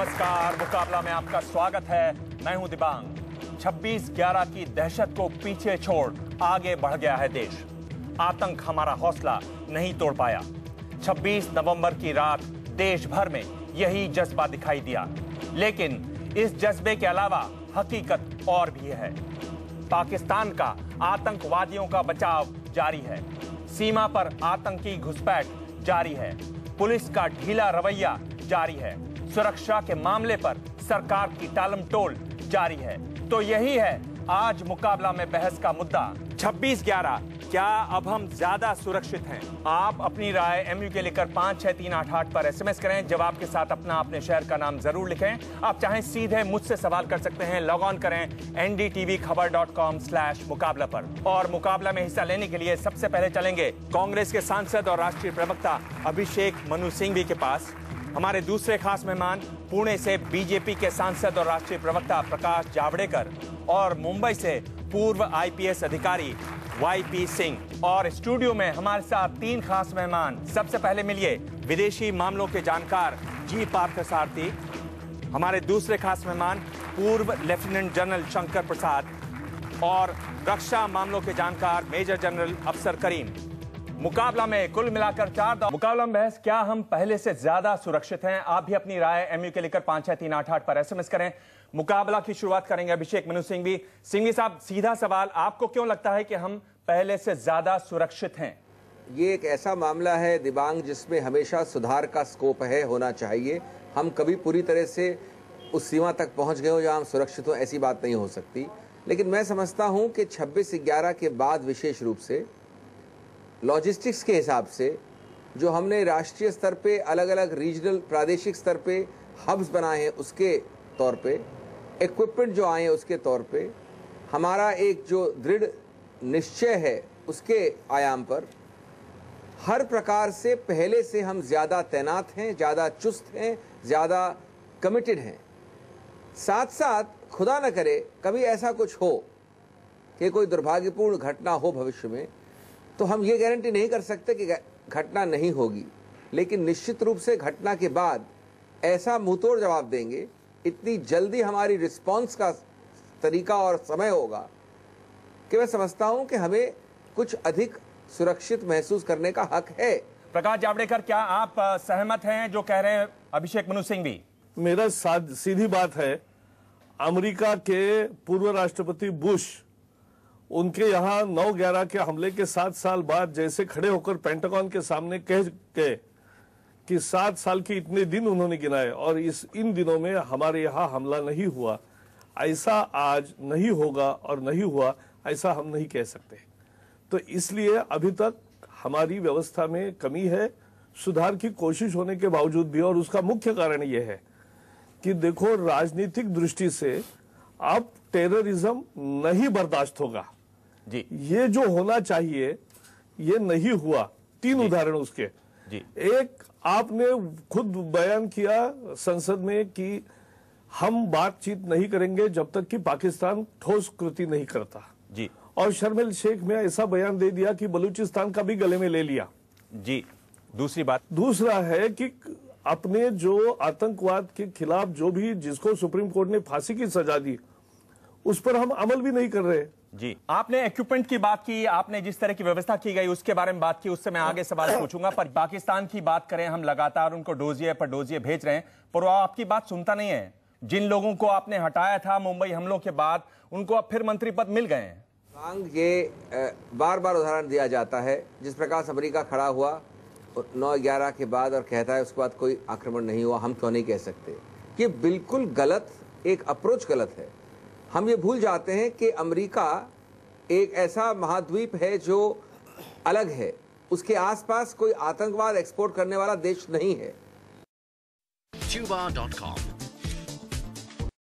नमस्कार, मुकाबला में आपका स्वागत है। मैं हूं दिबांग। 26/11 की दहशत को पीछे छोड़ आगे बढ़ गया है देश। आतंक हमारा हौसला नहीं तोड़ पाया। 26 नवंबर की रात देश भर में यही जज्बा दिखाई दिया, लेकिन इस जज्बे के अलावा हकीकत और भी है। पाकिस्तान का आतंकवादियों का बचाव जारी है, सीमा पर आतंकी घुसपैठ जारी है, पुलिस का ढीला रवैया जारी है, सुरक्षा के मामले पर सरकार की टालमटोल जारी है। तो यही है आज मुकाबला में बहस का मुद्दा। 26/11 क्या अब हम ज्यादा सुरक्षित हैं? आप अपनी राय एमयू के लेकर 56388 पर एसएमएस करें। जवाब के साथ अपने शहर का नाम जरूर लिखें। आप चाहें सीधे मुझसे सवाल कर सकते हैं। लॉग ऑन करें ndtvkhabar.com/मुकाबला पर। और मुकाबला में हिस्सा लेने के लिए सबसे पहले चलेंगे कांग्रेस के सांसद और राष्ट्रीय प्रवक्ता अभिषेक मनु सिंघवी के पास। हमारे दूसरे खास मेहमान पुणे से बीजेपी के सांसद और राष्ट्रीय प्रवक्ता प्रकाश जावड़ेकर, और मुंबई से पूर्व आईपीएस अधिकारी वाईपी सिंह। और स्टूडियो में हमारे साथ 3 खास मेहमान। सबसे पहले मिलिए विदेशी मामलों के जानकार जी पार्थसारथी। हमारे दूसरे खास मेहमान पूर्व लेफ्टिनेंट जनरल शंकर प्रसाद, और रक्षा मामलों के जानकार मेजर जनरल अफसर करीम। मुकाबला में कुल मिलाकर 4 मुकाबला में बहस। क्या हम पहले से ज्यादा सुरक्षित हैं? आप भी अपनी राय एमयू के लेकर 56388 पर एसएमएस करें। मुकाबला की शुरुआत करेंगे अभिषेक मनु सिंघवी। सिंघवी साहब, सीधा सवाल, आपको क्यों लगता है कि हम पहले से ज्यादा सुरक्षित हैं? ये एक ऐसा मामला है दिबांग जिसमें हमेशा सुधार का स्कोप है, होना चाहिए। हम कभी पूरी तरह से उस सीमा तक पहुंच गए हो जहां हम सुरक्षित हो, ऐसी बात नहीं हो सकती। लेकिन मैं समझता हूं कि 26/11 के बाद विशेष रूप से लॉजिस्टिक्स के हिसाब से जो हमने राष्ट्रीय स्तर पे अलग अलग रीजनल प्रादेशिक स्तर पे हब्स बनाए हैं, उसके तौर पे इक्विपमेंट जो आए हैं उसके तौर पे हमारा एक जो दृढ़ निश्चय है उसके आयाम पर हर प्रकार से पहले से हम ज़्यादा तैनात हैं, ज़्यादा चुस्त हैं, ज़्यादा कमिटेड हैं। साथ साथ खुदा न करे कभी ऐसा कुछ हो कि कोई दुर्भाग्यपूर्ण घटना हो भविष्य में, तो हम ये गारंटी नहीं कर सकते कि घटना नहीं होगी, लेकिन निश्चित रूप से घटना के बाद ऐसा मुंहतोड़ जवाब देंगे, इतनी जल्दी हमारी रिस्पांस का तरीका और समय होगा कि मैं समझता हूं कि हमें कुछ अधिक सुरक्षित महसूस करने का हक है। प्रकाश जावड़ेकर, क्या आप सहमत हैं जो कह रहे हैं अभिषेक मनु सिंघवी? मेरा सीधी बात है, अमेरिका के पूर्व राष्ट्रपति बुश उनके यहाँ 9/11 के हमले के 7 साल बाद जैसे खड़े होकर पेंटागन के सामने कह गए कि 7 साल के इतने दिन उन्होंने गिनाए और इन दिनों में हमारे यहाँ हमला नहीं हुआ, ऐसा आज नहीं होगा और नहीं हुआ ऐसा हम नहीं कह सकते। तो इसलिए अभी तक हमारी व्यवस्था में कमी है, सुधार की कोशिश होने के बावजूद भी। और उसका मुख्य कारण यह है कि देखो, राजनीतिक दृष्टि से अब टेररिज्म नहीं बर्दाश्त होगा जी। ये जो होना चाहिए ये नहीं हुआ। 3 उदाहरण उसके जी। एक, आपने खुद बयान किया संसद में कि हम बातचीत नहीं करेंगे जब तक कि पाकिस्तान ठोस कृति नहीं करता जी। और शर्म शेख में ऐसा बयान दे दिया कि बलूचिस्तान का भी गले में ले लिया जी। दूसरी बात, दूसरा है कि अपने जो आतंकवाद के खिलाफ जो भी जिसको सुप्रीम कोर्ट ने फांसी की सजा दी उस पर हम अमल भी नहीं कर रहे जी। आपने इक्विपमेंट की बात की, आपने जिस तरह की व्यवस्था की गई उसके बारे में बात की, उससे मैं आगे सवाल पूछूंगा। पर पाकिस्तान की बात करें, हम लगातार उनको डोजिए पर डोजिए भेज रहे हैं, पर वो आपकी बात सुनता नहीं है। जिन लोगों को आपने हटाया था मुंबई हमलों के बाद, उनको अब फिर मंत्री पद मिल गए हैं। ये बार बार उदाहरण दिया जाता है, जिस प्रकार से अमेरिका खड़ा हुआ 9/11 के बाद और कहता है उसके बाद कोई आक्रमण नहीं हुआ, हम क्यों नहीं कह सकते? ये बिल्कुल गलत, एक अप्रोच गलत है। हम ये भूल जाते हैं कि अमेरिका एक ऐसा महाद्वीप है जो अलग है, उसके आसपास कोई आतंकवाद एक्सपोर्ट करने वाला देश नहीं है। Tuba.com